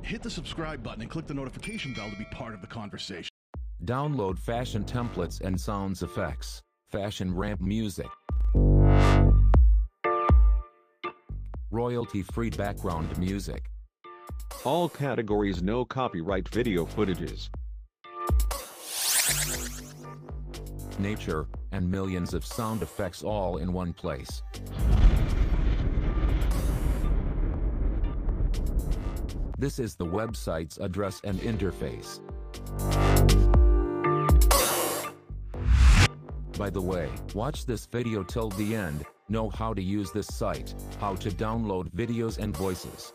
Hit the subscribe button and click the notification bell to be part of the conversation. Download fashion templates and sounds effects. Fashion ramp music. Royalty-free background music. All categories, no copyright video footages. Nature, and millions of sound effects all in one place. This is the website's address and interface. By the way, watch this video till the end, know how to use this site, how to download videos and voices.